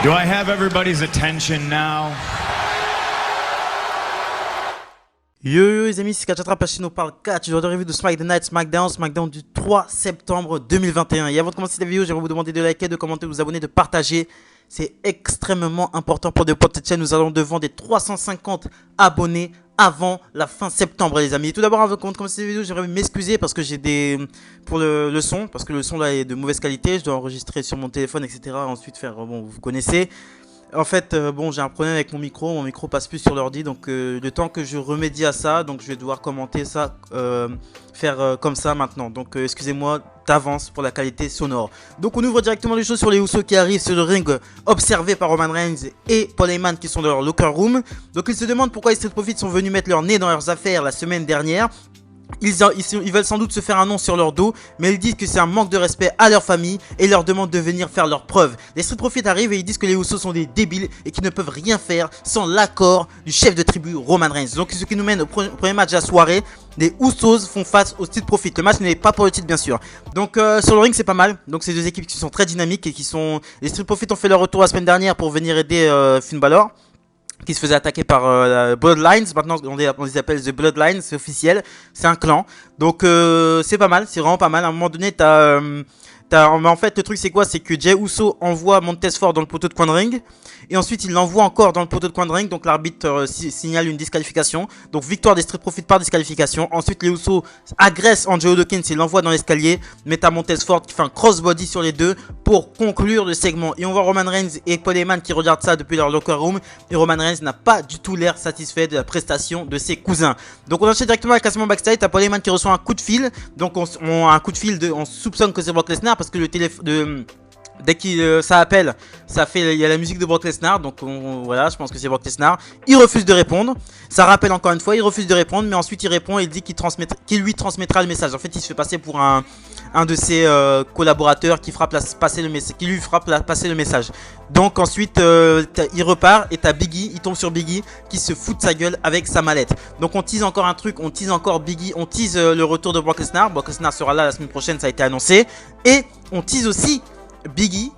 Do I have everybody's attention now? Yo les amis, c'est Kachatra Pachino parle 4 jours de revue de SmackDown du 3 septembre 2021. Et avant de commencer la vidéo, j'aimerais vous demander de liker, de commenter, de vous abonner, de partager. C'est extrêmement important pour développer cette chaîne. Nous allons devant des 350 abonnés avant la fin septembre les amis. Et tout d'abord, avant de commencer cette vidéo, j'aimerais m'excuser parce que j'ai des... pour le son, parce que le son là est de mauvaise qualité. Je dois enregistrer sur mon téléphone, etc. Ensuite faire, bon, vous connaissez. En fait, bon, j'ai un problème avec mon micro passe plus sur l'ordi, donc le temps que je remédie à ça, donc je vais devoir commenter ça, faire comme ça maintenant. Donc excusez-moi d'avance pour la qualité sonore. Donc on ouvre directement les choses sur les Usos qui arrivent sur le ring, observés par Roman Reigns et Paul Heyman qui sont dans leur locker room. Donc ils se demandent pourquoi les Street Profits sont venus mettre leur nez dans leurs affaires la semaine dernière. Ils veulent sans doute se faire un nom sur leur dos, mais ils disent que c'est un manque de respect à leur famille et leur demandent de venir faire leurs preuves. Les Street Profits arrivent et ils disent que les Usos sont des débiles et qu'ils ne peuvent rien faire sans l'accord du chef de tribu Roman Reigns. Donc ce qui nous mène au premier match de la soirée, les Usos font face aux Street Profits. Le match n'est pas pour le titre bien sûr. Donc sur le ring c'est pas mal. Donc c'est deux équipes qui sont très dynamiques et qui sont... Les Street Profits ont fait leur retour la semaine dernière pour venir aider Finn Balor, qui se faisait attaquer par Bloodlines. Maintenant on les appelle The Bloodlines, c'est officiel, c'est un clan. Donc c'est pas mal, c'est vraiment pas mal. À un moment donné mais en fait le truc c'est quoi? C'est que Jey Uso envoie Montez Ford dans le poteau de coin de ring. Et ensuite il l'envoie encore dans le poteau de coin de ring. Donc l'arbitre signale une disqualification. Donc victoire des Street Profits par disqualification. Ensuite les Usos agressent Angelo Dawkins et l'envoient dans l'escalier. Mais t'as Montez Ford qui fait un crossbody sur les deux pour conclure le segment. Et on voit Roman Reigns et Paul Heyman qui regardent ça depuis leur locker room. Et Roman Reigns n'a pas du tout l'air satisfait de la prestation de ses cousins. Donc on enchaîne directement avec le classement backstage. T'as Paul Heyman qui reçoit un coup de fil. Donc on soupçonne que c'est Brock Lesnar parce que le téléphone dès qu'il ça appelle, il y a la musique de Brock Lesnar, donc voilà, je pense que c'est Brock Lesnar. Il refuse de répondre, ça rappelle encore une fois, il refuse de répondre, mais ensuite il répond et il dit qu'il lui transmettra le message. En fait, il se fait passer pour un de ses collaborateurs qui lui fera passer le message. Donc ensuite, il repart et t'as Biggie, il tombe sur Biggie qui se fout de sa gueule avec sa mallette. Donc on tease encore un truc, on tease encore Biggie, on tease le retour de Brock Lesnar. Brock Lesnar sera là la semaine prochaine, ça a été annoncé. Et on tease aussi Biggie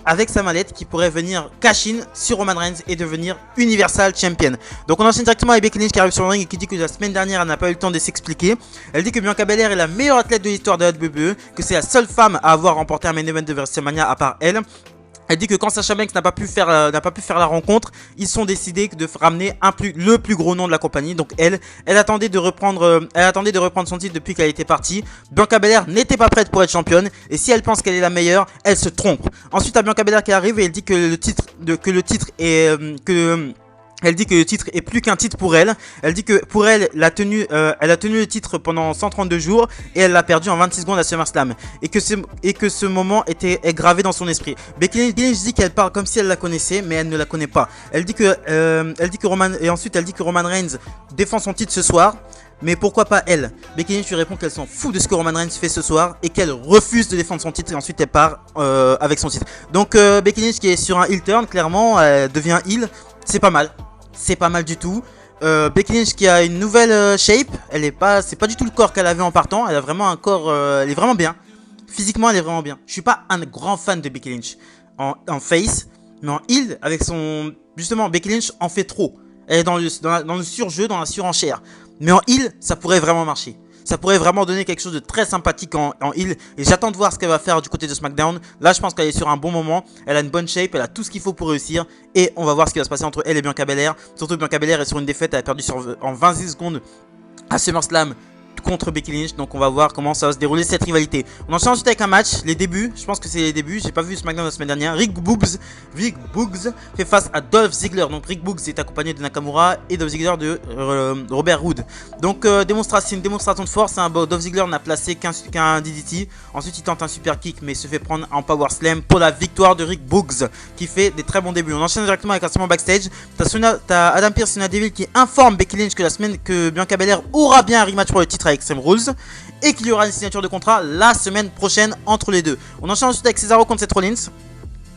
avec sa mallette qui pourrait venir cash in sur Roman Reigns et devenir Universal Champion. Donc on enchaîne directement avec Becky Lynch qui arrive sur le ring et qui dit que la semaine dernière elle n'a pas eu le temps de s'expliquer. Elle dit que Bianca Belair est la meilleure athlète de l'histoire de la WWE, que c'est la seule femme à avoir remporté un main event de WrestleMania à part elle. Elle dit que quand Sasha Banks n'a pas pu faire la rencontre, ils sont décidés de ramener le plus gros nom de la compagnie. Donc elle attendait de reprendre son titre depuis qu'elle était partie. Bianca Belair n'était pas prête pour être championne et si elle pense qu'elle est la meilleure, elle se trompe. Ensuite, à Bianca Belair qui arrive et elle dit que le titre est plus qu'un titre pour elle. Elle dit que pour elle, elle a tenu le titre pendant 132 jours et elle l'a perdu en 26 secondes à SummerSlam. Et que ce moment est gravé dans son esprit. Becky Lynch dit qu'elle parle comme si elle la connaissait, mais elle ne la connaît pas. Elle dit que Roman Reigns défend son titre ce soir. Mais pourquoi pas elle? Becky Lynch lui répond qu'elle s'en fout de ce que Roman Reigns fait ce soir et qu'elle refuse de défendre son titre et ensuite elle part avec son titre. Donc Becky Lynch qui est sur un heel turn, clairement, elle devient heel, c'est pas mal. C'est pas mal du tout. Becky Lynch qui a une nouvelle shape. C'est pas du tout le corps qu'elle avait en partant. Elle a vraiment un corps. Elle est vraiment bien. Physiquement, elle est vraiment bien. Je suis pas un grand fan de Becky Lynch en face, mais en heel avec son. Justement, Becky Lynch en fait trop. Elle est dans le surjeu, dans la surenchère. Mais en heel, ça pourrait vraiment marcher. Ça pourrait vraiment donner quelque chose de très sympathique en heel. Et j'attends de voir ce qu'elle va faire du côté de SmackDown. Là, je pense qu'elle est sur un bon moment. Elle a une bonne shape. Elle a tout ce qu'il faut pour réussir. Et on va voir ce qui va se passer entre elle et Bianca Belair. Surtout Bianca Belair est sur une défaite. Elle a perdu en 26 secondes à SummerSlam contre Becky Lynch. Donc on va voir comment ça va se dérouler cette rivalité. On enchaîne ensuite avec un match, les débuts. Je pense que c'est les débuts. J'ai pas vu SmackDown la semaine dernière. Rick Boogs fait face à Dolph Ziggler. Donc Rick Boogs est accompagné de Nakamura et Dolph Ziggler de Robert Roode. Donc c'est une démonstration de force. Dolph Ziggler n'a placé qu'un DDT. Ensuite il tente un super kick mais se fait prendre en power slam pour la victoire de Rick Boogs qui fait des très bons débuts. On enchaîne directement avec un segment backstage. T'as Adam Pearce et Sonya Deville qui informent Becky Lynch que Bianca Belair aura bien un rematch pour le titre avec Extreme Rules et qu'il y aura une signature de contrat la semaine prochaine entre les deux. On enchaîne ensuite avec Cesaro contre Seth Rollins.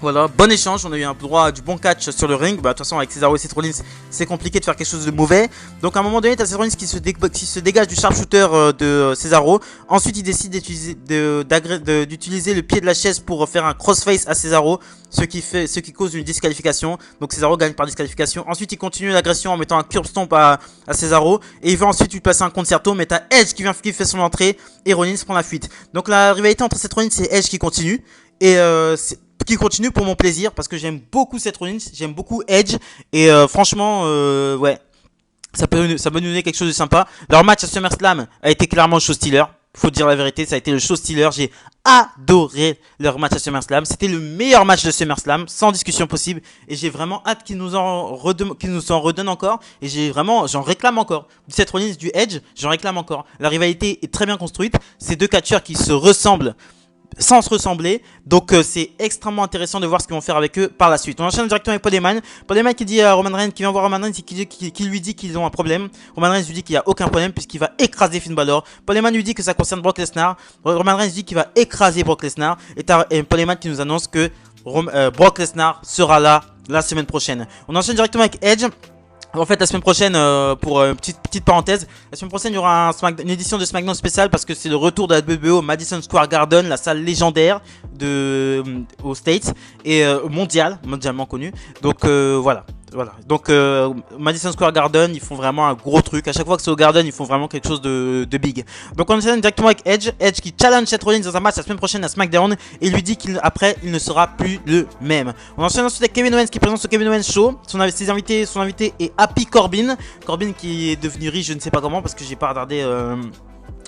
Voilà, bon échange, on a eu un droit à du bon catch sur le ring. Bah, de toute façon, avec Cesaro et Seth Rollins, c'est compliqué de faire quelque chose de mauvais. Donc, à un moment donné, tu as Seth Rollins qui se dégage du sharpshooter de Cesaro. Ensuite, il décide d'utiliser le pied de la chaise pour faire un crossface à Cesaro, ce qui cause une disqualification. Donc, Cesaro gagne par disqualification. Ensuite, il continue l'agression en mettant un curb stomp à Cesaro. Et il va ensuite lui placer un concerto, mais tu as Edge qui fait son entrée et Rollins prend la fuite. Donc, la rivalité entre Seth Rollins et Edge qui continue. Et qui continue pour mon plaisir parce que j'aime beaucoup Seth Rollins, j'aime beaucoup Edge et franchement ouais, ça peut nous donner quelque chose de sympa. Leur match à SummerSlam a été clairement show stealer, faut dire la vérité, ça a été le show stealer. J'ai adoré leur match à SummerSlam, c'était le meilleur match de SummerSlam sans discussion possible et j'ai vraiment hâte qu'ils nous en redonnent encore et j'en réclame encore. Du Seth Rollins, du Edge, j'en réclame encore. La rivalité est très bien construite, ces deux catcheurs qui se ressemblent sans se ressembler, donc c'est extrêmement intéressant de voir ce qu'ils vont faire avec eux par la suite. On enchaîne directement avec Paul Heyman. Paul Heyman qui dit à Roman Reigns, qui vient voir Roman Reigns et qui lui dit qu'ils ont un problème. Roman Reigns lui dit qu'il n'y a aucun problème puisqu'il va écraser Finn Balor. Paul Heyman lui dit que ça concerne Brock Lesnar. Roman Reigns dit qu'il va écraser Brock Lesnar et Paul Heyman qui nous annonce que Brock Lesnar sera là la semaine prochaine. On enchaîne directement avec Edge. En fait, la semaine prochaine, pour une petite parenthèse, la semaine prochaine, il y aura une édition de SmackDown spéciale parce que c'est le retour de la WWE au Madison Square Garden, la salle légendaire aux States et mondialement connue. Donc voilà. Donc Madison Square Garden, ils font vraiment un gros truc. À chaque fois que c'est au Garden, ils font vraiment quelque chose de big. Donc on enchaîne directement avec Edge qui challenge Seth Rollins dans un match la semaine prochaine à SmackDown et lui dit qu'après il ne sera plus le même. On enchaîne ensuite avec Kevin Owens qui présente ce Kevin Owens Show. Son invité est Happy Corbin. Corbin qui est devenu riche, je ne sais pas comment parce que j'ai pas regardé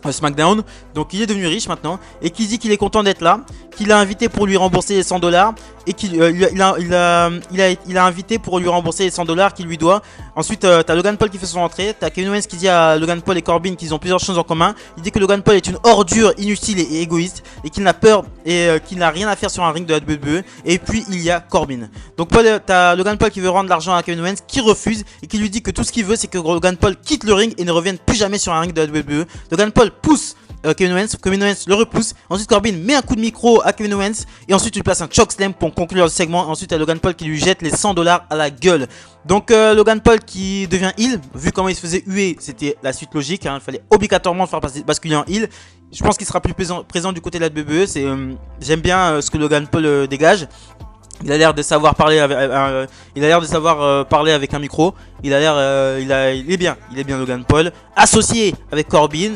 SmackDown, donc il est devenu riche maintenant et qui dit qu'il est content d'être là, qu'il a invité pour lui rembourser les $100 et qu'il a invité pour lui rembourser les $100 qu'il lui doit. Ensuite t'as Logan Paul qui fait son entrée, t'as Kevin Owens qui dit à Logan Paul et Corbin qu'ils ont plusieurs choses en commun. Il dit que Logan Paul est une ordure inutile et égoïste et qu'il n'a peur et qu'il n'a rien à faire sur un ring de la WWE. Et puis il y a Corbin. Donc t'as Logan Paul qui veut rendre l'argent à Kevin Owens qui refuse et qui lui dit que tout ce qu'il veut c'est que Logan Paul quitte le ring et ne revienne plus jamais sur un ring de la WWE. Logan Paul pousse Kevin Owens le repousse. Ensuite Corbin met un coup de micro à Kevin Owens et ensuite il place un chokeslam pour conclure le segment. Ensuite il y a Logan Paul qui lui jette les $100 à la gueule. Donc Logan Paul qui devient heel, vu comment il se faisait huer, c'était la suite logique, hein. Il fallait obligatoirement le faire basculer en heel. Je pense qu'il sera plus présent du côté de la WWE. J'aime bien ce que Logan Paul dégage. Il a l'air de savoir parler parler avec un micro. Il est bien Logan Paul. Associé avec Corbin,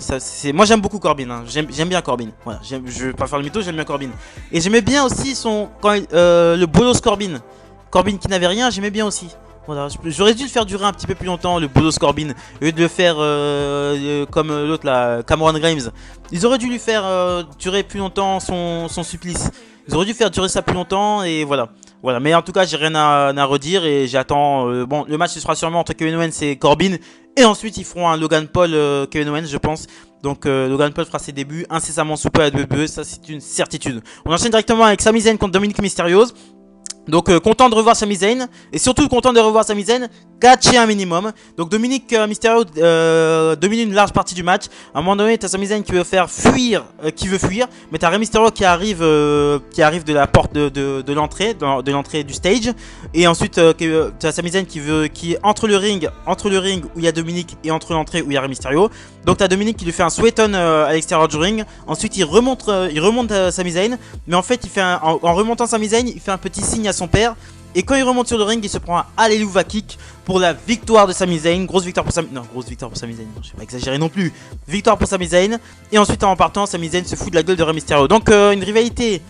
moi j'aime beaucoup Corbin. Hein. J'aime bien Corbin. Voilà, je vais pas faire le mytho, j'aime bien Corbin. Et j'aimais bien aussi le bolos Corbin. Corbin qui n'avait rien, j'aimais bien aussi. Voilà, j'aurais dû le faire durer un petit peu plus longtemps, le bolos Corbin, au lieu de le faire comme l'autre là, Cameron Grimes. Ils auraient dû lui faire durer plus longtemps son supplice. Ils auraient dû faire durer ça plus longtemps et voilà. Mais en tout cas, j'ai rien à redire et j'attends. Bon, le match sera sûrement entre Kevin Owens et Corbin. Et ensuite, ils feront un Logan Paul Kevin Owens, je pense. Donc, Logan Paul fera ses débuts incessamment sous peu à WWE. Ça, c'est une certitude. On enchaîne directement avec Sami Zayn contre Dominic Mysterio. Donc content de revoir Sami Zayn et surtout content de revoir Sami Zayn catcher un minimum. Donc Dominic Mysterio domine une large partie du match. À un moment donné t'as Sami Zayn qui veut fuir, mais t'as Rey Mysterio qui arrive de la porte de l'entrée du stage. Et ensuite t'as Sami Zayn qui est entre le ring où il y a Dominic et entre l'entrée où il y a Rey Mysterio. Donc t'as Dominic qui lui fait un sweat-on à l'extérieur du ring. Ensuite il remonte Sami Zayn, mais en fait en remontant Sami Zayn il fait un petit signe à son père. Et quand il remonte sur le ring, il se prend un Hallelujah kick pour la victoire de Sami Zayn. Grosse victoire pour Sami Zayn. Non, je vais pas exagérer non plus. Victoire pour Sami Zayn. Et ensuite, en partant, Sami Zayn se fout de la gueule de Rey Mysterio. Donc, une rivalité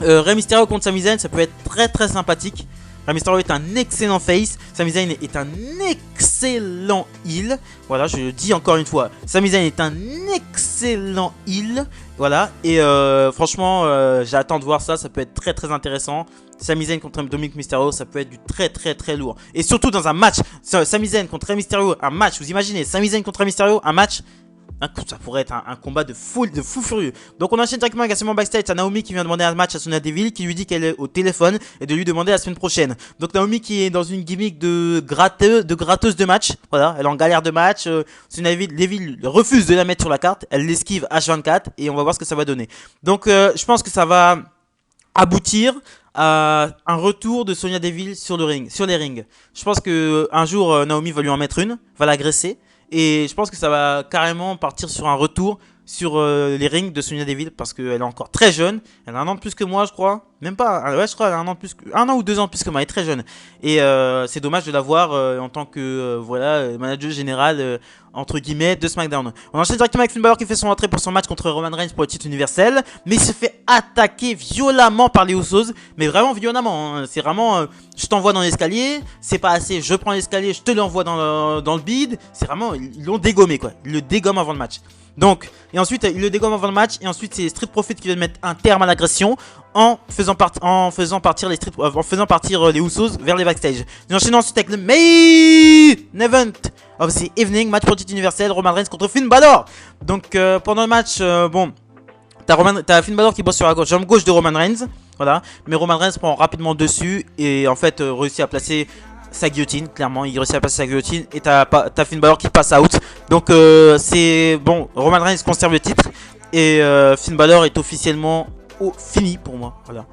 Rey Mysterio contre Sami Zayn, ça peut être très très sympathique. Rey Mysterio est un excellent face. Sami Zayn est un excellent heel. Voilà, je le dis encore une fois. Sami Zayn est un excellent heel. Voilà, et franchement, j'attends de voir ça. Ça peut être très très intéressant. Sami Zayn contre Dominic Mysterio, ça peut être du très très très lourd. Et surtout dans un match, Sami Zayn contre Rey Mysterio, un match, vous imaginez, Sami Zayn contre Rey Mysterio, un match, ça pourrait être un combat de fou furieux. Donc on enchaîne directement avec un segment backstage. C'est Naomi qui vient demander un match à Sonya Deville, qui lui dit qu'elle est au téléphone et de lui demander la semaine prochaine. Donc Naomi qui est dans une gimmick de gratteuse de match. Voilà, elle est en galère de match. Sonya Deville refuse de la mettre sur la carte. Elle l'esquive H24 et on va voir ce que ça va donner. Donc je pense que ça va aboutir un retour de Sonya Deville sur les rings. Je pense que un jour Naomi va lui en mettre une, va l'agresser, et je pense que ça va carrément partir sur un retour sur les rings de Sonya Deville parce qu'elle est encore très jeune. Elle a un an de plus que moi, je crois. Même pas. Ouais, je crois elle a un an ou 2 ans de plus que moi. Elle est très jeune. Et c'est dommage de la voir en tant que manager général entre guillemets de SmackDown. On enchaîne directement avec Finn Balor qui fait son entrée pour son match contre Roman Reigns pour le titre universel, mais il se fait attaquer violemment par les Usos, mais vraiment violemment. Hein. C'est vraiment je t'envoie dans l'escalier, c'est pas assez, je prends l'escalier, je te l'envoie dans le bide. C'est vraiment ils l'ont dégommé quoi. Ils le dégomment avant le match. Donc, et ensuite, il le dégomme avant le match. Et ensuite, c'est Street Profits qui viennent mettre un terme à l'agression en faisant partir les Usos vers les backstage. Nous enchaînons ensuite avec le main event of the evening, match pour le titre universel, Roman Reigns contre Finn Balor. Donc, pendant le match, t'as Finn Balor qui bosse sur la jambe gauche de Roman Reigns. Voilà, mais Roman Reigns prend rapidement dessus et en fait réussit à placer sa guillotine, clairement, il réussit à passer sa guillotine et t'as Finn Balor qui passe out. Donc c'est bon, Roman Reigns conserve le titre et Finn Balor est officiellement fini pour moi. Voilà.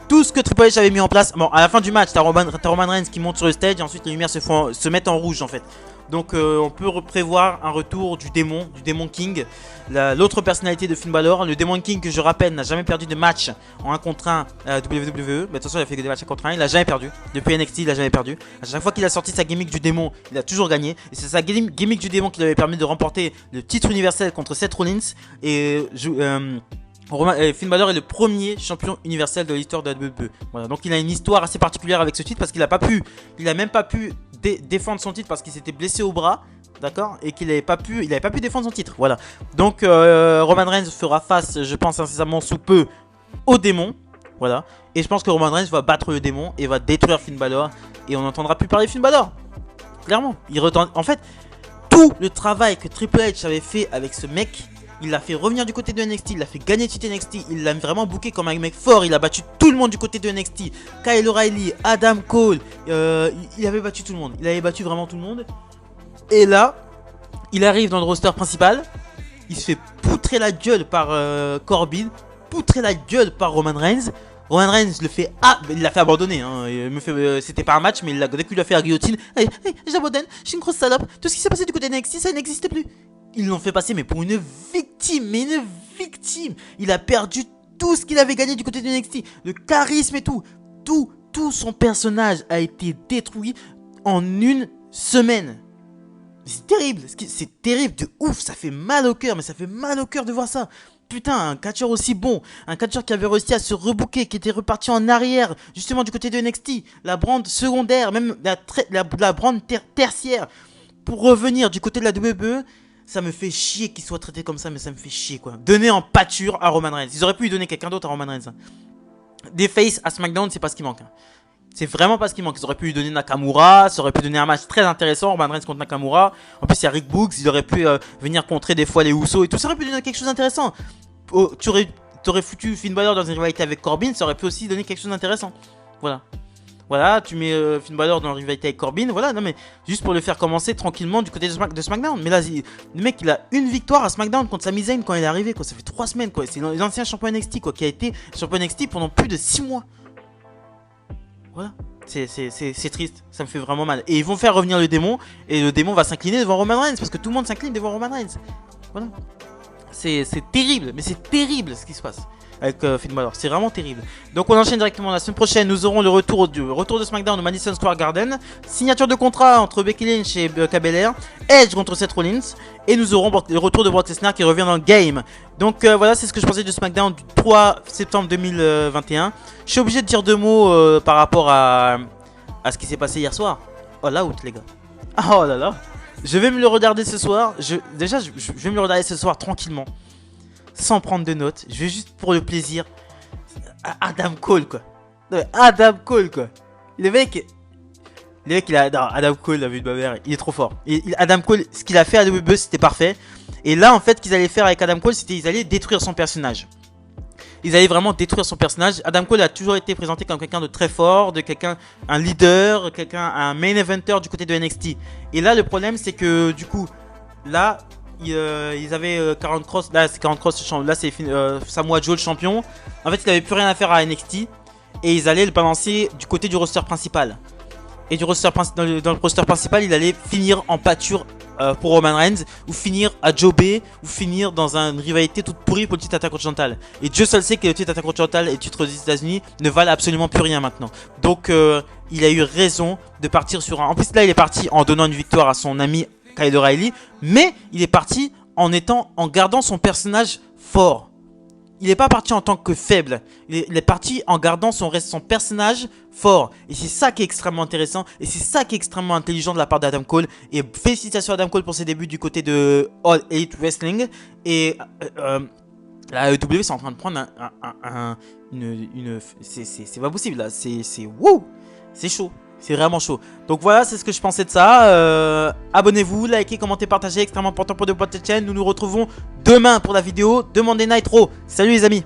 Tout ce que Triple H avait mis en place. Bon, à la fin du match, t'as Roman Reigns qui monte sur le stage et ensuite les lumières se mettent en rouge en fait. Donc on peut prévoir un retour du démon King, l'autre personnalité de Finn Balor. Le démon King, que je rappelle, n'a jamais perdu de match en 1 contre 1 à WWE. Mais de toute façon, il a fait que des matchs 1 contre 1, il a jamais perdu. Depuis NXT, il a jamais perdu. À chaque fois qu'il a sorti sa gimmick du démon, il a toujours gagné. Et c'est sa gimmick du démon qui lui avait permis de remporter le titre universel contre Seth Rollins. Et Finn Balor est le premier champion universel de l'histoire de la WWE. Voilà, donc il a une histoire assez particulière avec ce titre parce qu'il a même pas pu défendre son titre parce qu'il s'était blessé au bras, d'accord, et qu'il n'avait pas pu défendre son titre. Voilà. Donc Roman Reigns fera face, je pense incessamment sous peu, au démon. Voilà. Et je pense que Roman Reigns va battre le démon et va détruire Finn Balor et on n'entendra plus parler de Finn Balor. Clairement, en fait, tout le travail que Triple H avait fait avec ce mec, il l'a fait revenir du côté de NXT, il l'a fait gagner le titre NXT, il l'a vraiment booké comme un mec fort, il a battu tout le monde du côté de NXT, Kyle O'Reilly, Adam Cole, il avait battu tout le monde, il avait battu vraiment tout le monde. Et là, il arrive dans le roster principal, il se fait poutrer la gueule par Corbin, poutrer la gueule par Roman Reigns. Roman Reigns il l'a fait abandonner, hein. C'était pas un match, mais dès qu'il lui a fait la guillotine, hey, j'abandonne, je suis une grosse salope, tout ce qui s'est passé du côté de NXT, ça n'existe plus. Ils l'ont fait passer mais pour une victime, Il a perdu tout ce qu'il avait gagné du côté de NXT, le charisme et tout son personnage a été détruit en une semaine. C'est terrible, c'est terrible de ouf, ça fait mal au cœur, mais ça fait mal au cœur de voir ça. Putain, un catcheur aussi bon, un catcheur qui avait réussi à se rebooker, qui était reparti en arrière, justement du côté de NXT, la brand secondaire, même la brand tertiaire, pour revenir du côté de la WWE. Ça me fait chier qu'il soit traité comme ça, mais ça me fait chier quoi. Donner en pâture à Roman Reigns. Ils auraient pu lui donner quelqu'un d'autre à Roman Reigns. Des faces à SmackDown, c'est pas ce qui manque. C'est vraiment pas ce qui manque. Ils auraient pu lui donner Nakamura, ça aurait pu donner un match très intéressant, Roman Reigns contre Nakamura. En plus, il y a Rick Books, il aurait pu venir contrer des fois les Usos et tout. Ça aurait pu donner quelque chose d'intéressant. T'aurais foutu Finn Balor dans une rivalité avec Corbin, ça aurait pu aussi donner quelque chose d'intéressant. Voilà, tu mets Finn Balor dans la rivalité avec Corbin, voilà, non mais juste pour le faire commencer tranquillement du côté de SmackDown. Mais là, le mec, il a une victoire à SmackDown contre Sami Zayn quand il est arrivé, quoi. Ça fait 3 semaines, quoi. C'est l'ancien champion NXT, quoi, qui a été champion NXT pendant plus de 6 mois. Voilà, c'est triste, ça me fait vraiment mal. Et ils vont faire revenir le démon, et le démon va s'incliner devant Roman Reigns, parce que tout le monde s'incline devant Roman Reigns. Voilà. C'est terrible, mais c'est terrible ce qui se passe avec Finn Balor, c'est vraiment terrible. Donc on enchaîne directement la semaine prochaine, nous aurons le retour de SmackDown au Madison Square Garden, signature de contrat entre Becky Lynch et Bianca Belair, Edge contre Seth Rollins, et nous aurons le retour de Brock Lesnar qui revient dans le game. Donc voilà, c'est ce que je pensais de SmackDown du 3 septembre 2021. Je suis obligé de dire 2 mots par rapport à ce qui s'est passé hier soir. Oh la out les gars. Oh là là. Je vais me le regarder ce soir. Je vais me le regarder ce soir tranquillement, sans prendre de notes. Je vais juste pour le plaisir. Adam Cole quoi. Non, Adam Cole quoi. Le mec il a... Non, Adam Cole, la vue de ma mère, il est trop fort. Adam Cole, ce qu'il a fait à WWE, c'était parfait. Et là en fait, ce qu'ils allaient faire avec Adam Cole, c'était ils allaient détruire son personnage. Ils allaient vraiment détruire son personnage. Adam Cole a toujours été présenté comme quelqu'un de très fort, un leader, un main eventer du côté de NXT. Et là, le problème, c'est que du coup, là, ils avaient 40 Cross. Là, c'est 40 Cross, là, c'est Samoa Joe le champion. En fait, il n'avait plus rien à faire à NXT. et ils allaient le balancer du côté du roster principal. Et dans le roster principal, il allait finir en pâture pour Roman Reigns, ou finir à Joe Bay, ou finir dans une rivalité toute pourrie pour le titre intercontinental. Et Dieu seul sait que le titre intercontinental et le titre des États-Unis ne valent absolument plus rien maintenant. Donc il a eu raison de partir sur un... En plus là, il est parti en donnant une victoire à son ami Kyle O'Reilly, mais il est parti en gardant son personnage fort. Il n'est pas parti en tant que faible. Il est parti en gardant son personnage fort. Et c'est ça qui est extrêmement intéressant. Et c'est ça qui est extrêmement intelligent de la part d'Adam Cole. Et félicitations à Adam Cole pour ses débuts du côté de All Elite Wrestling. Et la AEW c'est en train de prendre c'est pas possible là. C'est wouh. C'est chaud. C'est vraiment chaud. Donc voilà, c'est ce que je pensais de ça. Abonnez-vous, likez, commentez, partagez. Extrêmement important pour de cette chaîne. Nous nous retrouvons demain pour la vidéo de Monday Night Raw. Salut les amis.